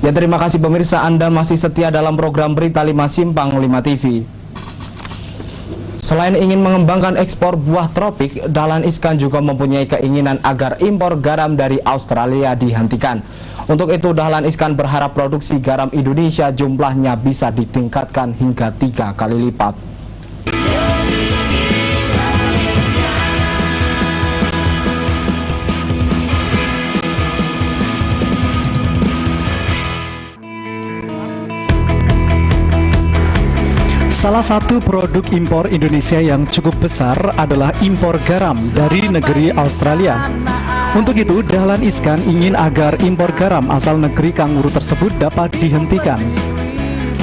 Ya, terima kasih pemirsa, Anda masih setia dalam program Berita 5 Simpang 5 TV. Selain ingin mengembangkan ekspor buah tropik, Dahlan Iskan juga mempunyai keinginan agar impor garam dari Australia dihentikan. Untuk itu, Dahlan Iskan berharap produksi garam Indonesia jumlahnya bisa ditingkatkan hingga 3 kali lipat. Salah satu produk impor Indonesia yang cukup besar adalah impor garam dari negeri Australia. Untuk itu, Dahlan Iskan ingin agar impor garam asal negeri kanguru tersebut dapat dihentikan.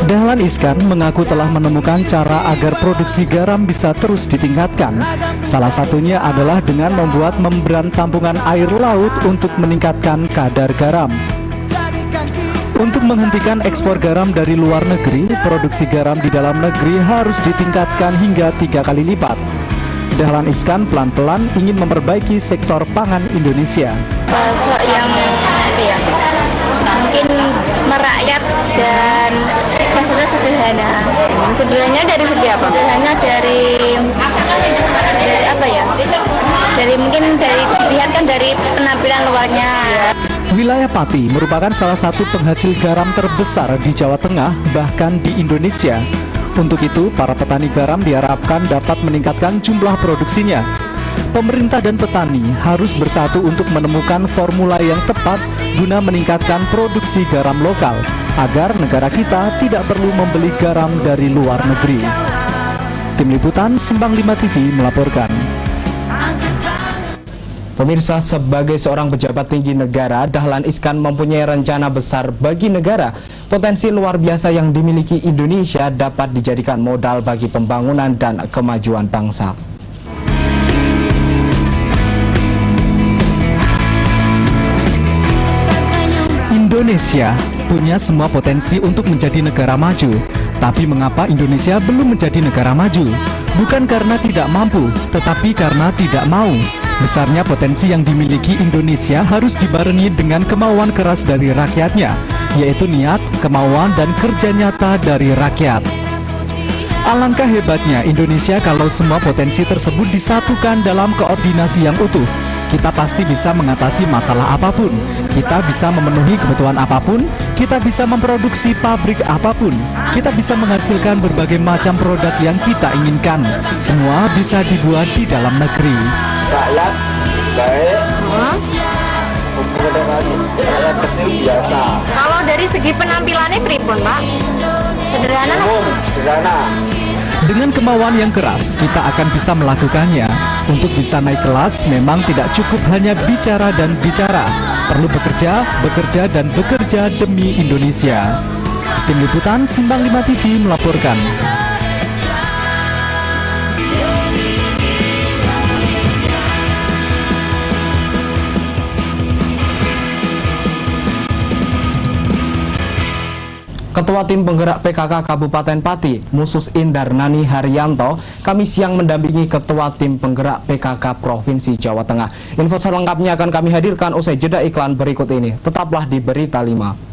Dahlan Iskan mengaku telah menemukan cara agar produksi garam bisa terus ditingkatkan. Salah satunya adalah dengan membuat membran tampungan air laut untuk meningkatkan kadar garam. Untuk menghentikan ekspor garam dari luar negeri, produksi garam di dalam negeri harus ditingkatkan hingga 3 kali lipat. Dahlan Iskan pelan-pelan ingin memperbaiki sektor pangan Indonesia. Sosok yang mungkin merakyat dan jasanya sederhana. Sederhananya dari segi apa? Sederhana dari apa ya? Dilihat kan dari penampilan luarnya. Wilayah Pati merupakan salah satu penghasil garam terbesar di Jawa Tengah, bahkan di Indonesia. Untuk itu, para petani garam diharapkan dapat meningkatkan jumlah produksinya. Pemerintah dan petani harus bersatu untuk menemukan formula yang tepat guna meningkatkan produksi garam lokal, agar negara kita tidak perlu membeli garam dari luar negeri. Tim Liputan Simpang 5 TV melaporkan. Pemirsa, sebagai seorang pejabat tinggi negara, Dahlan Iskan mempunyai rencana besar bagi negara. Potensi luar biasa yang dimiliki Indonesia dapat dijadikan modal bagi pembangunan dan kemajuan bangsa. Indonesia punya semua potensi untuk menjadi negara maju. Tapi mengapa Indonesia belum menjadi negara maju? Bukan karena tidak mampu, tetapi karena tidak mau. Besarnya potensi yang dimiliki Indonesia harus dibarengi dengan kemauan keras dari rakyatnya, yaitu niat, kemauan, dan kerja nyata dari rakyat. Alangkah hebatnya Indonesia kalau semua potensi tersebut disatukan dalam koordinasi yang utuh. Kita pasti bisa mengatasi masalah apapun, kita bisa memenuhi kebutuhan apapun, kita bisa memproduksi pabrik apapun, kita bisa menghasilkan berbagai macam produk yang kita inginkan. Semua bisa dibuat di dalam negeri. Rakyat baik, rakyat kecil biasa. Kalau dari segi penampilannya pripun, Pak? Sederhana? Sederhana. Dengan kemauan yang keras, kita akan bisa melakukannya. Untuk bisa naik kelas, memang tidak cukup hanya bicara dan bicara. Perlu bekerja, bekerja, dan bekerja demi Indonesia. Tim Liputan Simpang 5 TV melaporkan. Ketua Tim Penggerak PKK Kabupaten Pati, Musus Indar Nani Haryanto, Kamis siang mendampingi Ketua Tim Penggerak PKK Provinsi Jawa Tengah. Info selengkapnya akan kami hadirkan usai jeda iklan berikut ini. Tetaplah di Berita 5.